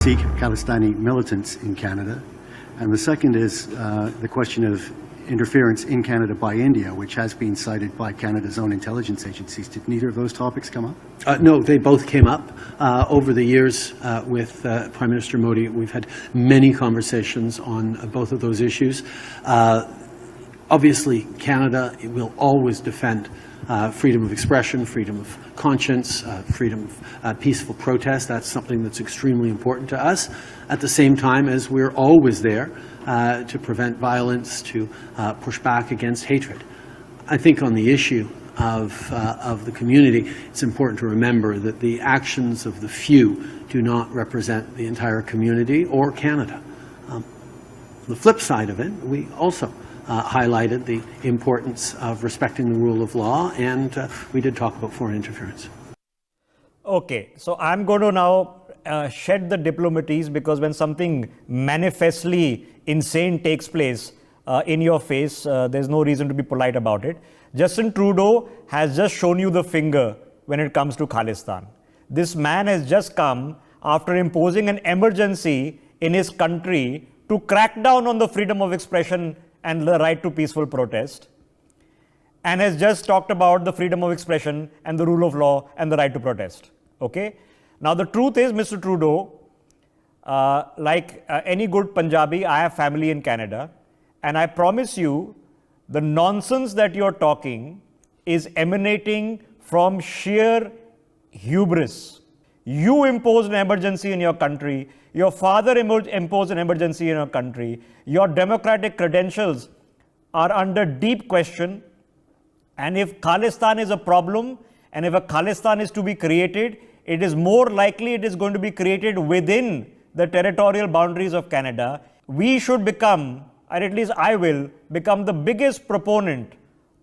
Sikh Khalistani militants in Canada, and the second is the question of interference in Canada by India, which has been cited by Canada's own intelligence agencies. Did neither of those topics come up? No, they both came up. Over the years with Prime Minister Modi, we've had many conversations on both of those issues. Obviously, Canada will always defend freedom of expression, freedom of conscience, freedom of peaceful protest. That's something that's extremely important to us. At the same time as we're always there to prevent violence, to push back against hatred. I think on the issue of the community, it's important to remember that the actions of the few do not represent the entire community or Canada. The flip side of it, we also highlighted the importance of respecting the rule of law, and we did talk about foreign interference. Okay, so I'm going to now shed the diplomatics, because when something manifestly insane takes place in your face, there's no reason to be polite about it. Justin Trudeau has just shown you the finger when it comes to Khalistan. This man has just come after imposing an emergency in his country to crack down on the freedom of expression and the right to peaceful protest, and has just talked about the freedom of expression and the rule of law and the right to protest. Okay? Now, the truth is, Mr. Trudeau, like any good Punjabi, I have family in Canada, and I promise you, the nonsense that you're talking is emanating from sheer hubris. You imposed an emergency in your country. Your father imposed an emergency in your country. Your democratic credentials are under deep question. And if Khalistan is a problem, and if a Khalistan is to be created, it is more likely it is going to be created within the territorial boundaries of Canada. We should become, or at least I will, become the biggest proponent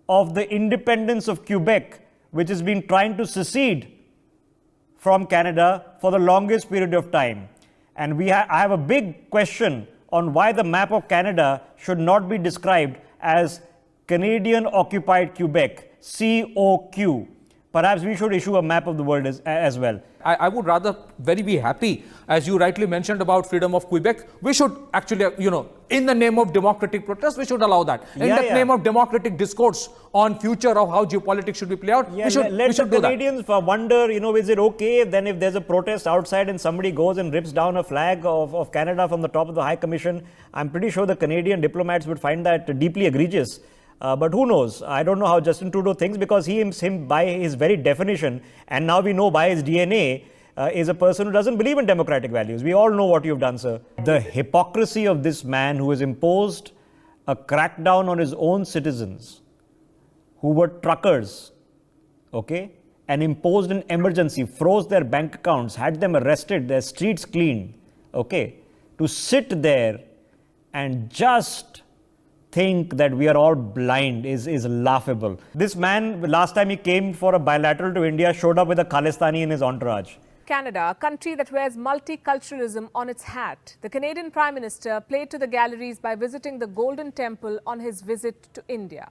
of the independence of Quebec, which has been trying to secede from Canada for the longest period of time. And I have a big question on why the map of Canada should not be described as Canadian Occupied Quebec, COQ. Perhaps we should issue a map of the world as well. I would rather very be happy, as you rightly mentioned about freedom of Quebec. We should actually, in the name of democratic protest, we should allow that. In the name of democratic discourse on future of how geopolitics should be played out, we should do Canadians wonder, is it okay then if there's a protest outside and somebody goes and rips down a flag of Canada from the top of the High Commission? I'm pretty sure the Canadian diplomats would find that deeply egregious. But who knows? I don't know how Justin Trudeau thinks, because him by his very definition, and now we know by his DNA, is a person who doesn't believe in democratic values. We all know what you've done, sir. The hypocrisy of this man who has imposed a crackdown on his own citizens, who were truckers, okay, and imposed an emergency, froze their bank accounts, had them arrested, their streets cleaned, okay, to sit there and just think that we are all blind is laughable. This man, last time he came for a bilateral to India, showed up with a Khalistani in his entourage. Canada, a country that wears multiculturalism on its hat. The Canadian Prime Minister played to the galleries by visiting the Golden Temple on his visit to India.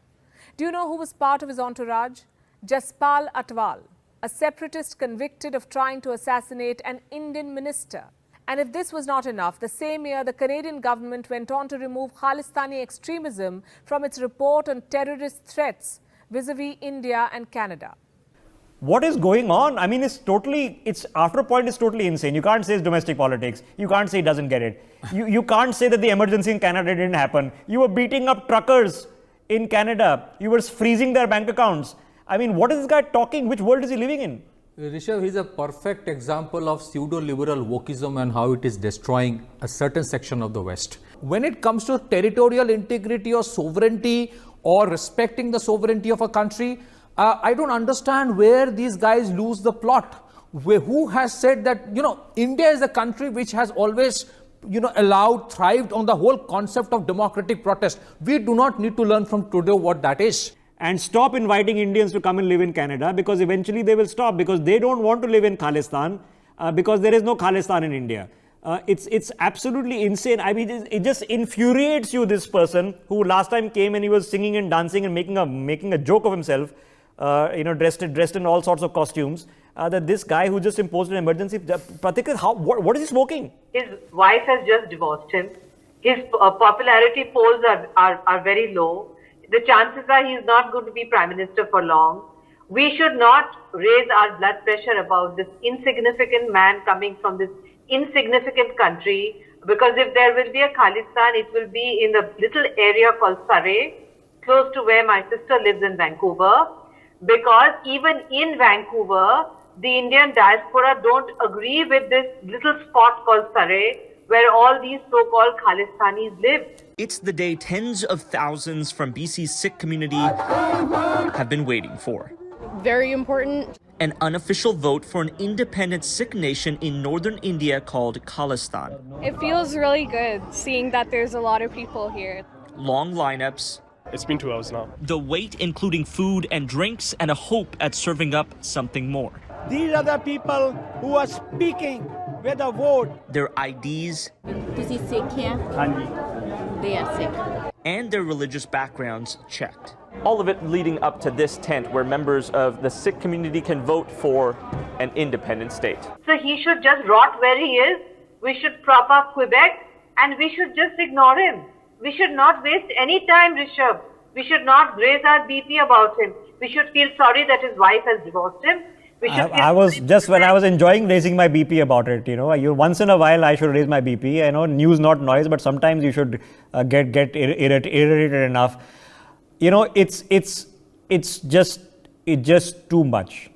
Do you know who was part of his entourage? Jaspal Atwal, a separatist convicted of trying to assassinate an Indian minister. And if this was not enough, the same year the Canadian government went on to remove Khalistani extremism from its report on terrorist threats vis-a-vis India and Canada. What is going on? I mean, after a point, it's totally insane. You can't say it's domestic politics. You can't say he doesn't get it. You can't say that the emergency in Canada didn't happen. You were beating up truckers in Canada. You were freezing their bank accounts. I mean, what is this guy talking? Which world is he living in? Rishabh, he's a perfect example of pseudo-liberal wokeism and how it is destroying a certain section of the West. When it comes to territorial integrity or sovereignty or respecting the sovereignty of a country, I don't understand where these guys lose the plot. Who has said that, India is a country which has always, thrived on the whole concept of democratic protest. We do not need to learn from Trudeau what that is. And stop inviting Indians to come and live in Canada, because eventually they will stop, because they don't want to live in Khalistan, because there is no Khalistan in India. It's absolutely insane. I mean, it just infuriates you, this person who last time came and he was singing and dancing and making a joke of himself, dressed in all sorts of costumes. that this guy who just imposed an emergency, Pratik, what is he smoking? His wife has just divorced him. His popularity polls are very low. The chances are he is not going to be Prime Minister for long. We should not raise our blood pressure about this insignificant man coming from this insignificant country, because if there will be a Khalistan, it will be in the little area called Surrey, close to where my sister lives in Vancouver, because even in Vancouver, the Indian diaspora don't agree with this little spot called Surrey, where all these so-called Khalistanis live. It's the day tens of thousands from BC's Sikh community have been waiting for. Very important. An unofficial vote for an independent Sikh nation in northern India called Khalistan. It feels really good seeing that there's a lot of people here. Long lineups. It's been 2 hours now. The wait including food and drinks and a hope at serving up something more. These are the people who are speaking with a vote. Their IDs ਤੁਸੀਂ ਸਿੱਖ ਹੈ? They are Sikh. and their religious backgrounds checked. All of it leading up to this tent where members of the Sikh community can vote for an independent state. So he should just rot where he is. We should prop up Quebec and we should just ignore him. We should not waste any time, Rishabh. We should not raise our BP about him. We should feel sorry that his wife has divorced him. I was just when I was enjoying raising my BP about it, once in a while I should raise my BP. I know news not noise, but sometimes you should get irritated enough. It's just too much.